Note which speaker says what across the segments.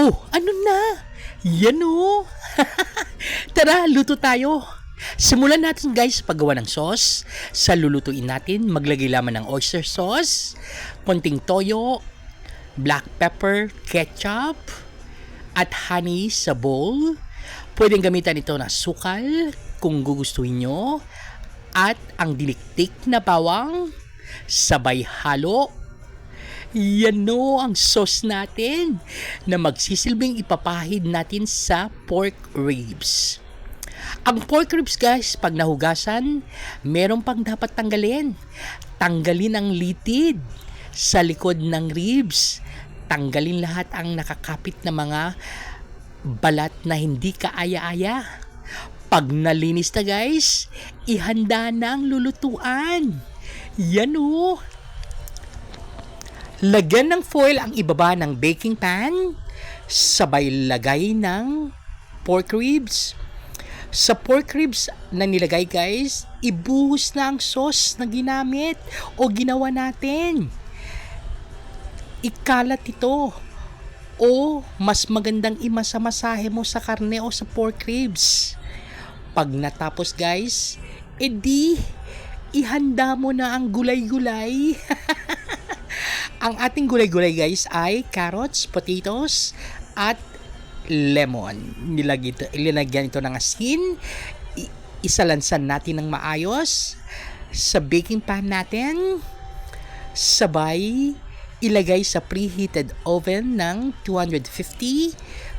Speaker 1: Oh, ano na? Yan o. Tara, luto tayo. Simulan natin guys paggawa ng sauce. Sa lulutuin natin, maglagay lamang ng oyster sauce, konting toyo, black pepper, ketchup, at honey sa bowl. Pwedeng gamitan ito na sukal kung gugustuhin nyo. At ang diliktik na bawang, sabay halo. Yan o ang sauce natin na magsisilbing ipapahid natin sa pork ribs. Ang pork ribs guys, pag nahugasan, meron pang dapat tanggalin. Tanggalin ang litid sa likod ng ribs. Tanggalin lahat ang nakakapit na mga balat na hindi kaaya-aya. Pag nalinis na guys, ihanda na ang lulutuan. Yan o. Lagyan ng foil ang ibaba ng baking pan. Sabay lagay ng pork ribs. Sa pork ribs na nilagay guys, ibuhos na ang sauce na ginamit o ginawa natin. Ikalat ito. O mas magandang imasamasahe mo sa karne o sa pork ribs. Pag natapos guys, edi ihanda mo na ang gulay-gulay. Ang ating gulay-gulay guys ay carrots, potatoes, at lemon. Ilinagyan ito ng asin. Isalansan natin ng maayos sa baking pan natin. Sabay ilagay sa preheated oven ng 250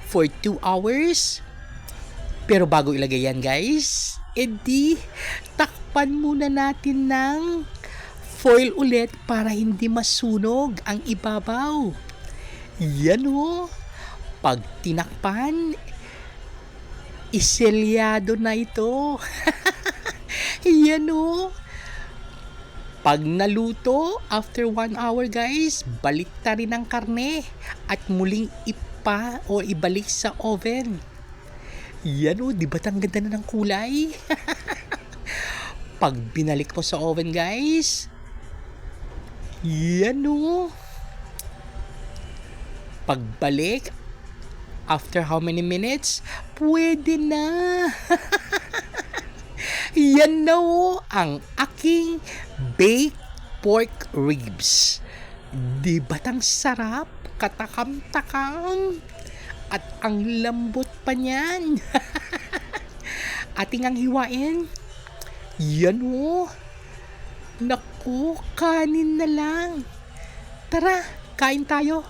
Speaker 1: for 2 hours. Pero bago ilagay yan guys, edi takpan muna natin ng foil ulit para hindi masunog ang ibabaw. Yan o. Pag tinakpan, iselyado na ito. Yan o. Pag naluto, after 1 hour guys, balik ta rin ang karne at muling ibalik sa oven. Yan o, di ba't ang ganda na ng kulay? Pag binalik mo sa oven guys, yan o. Pagbalik, after how many minutes, pwede na. Yan na o, ang aking baked pork ribs. Di ba't ang sarap? Katakam-takam. At ang lambot pa niyan. Ating ang hiwain. Yan o. Naku, kanin na lang. Tara, kain tayo.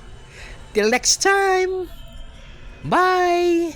Speaker 1: Till next time. Bye!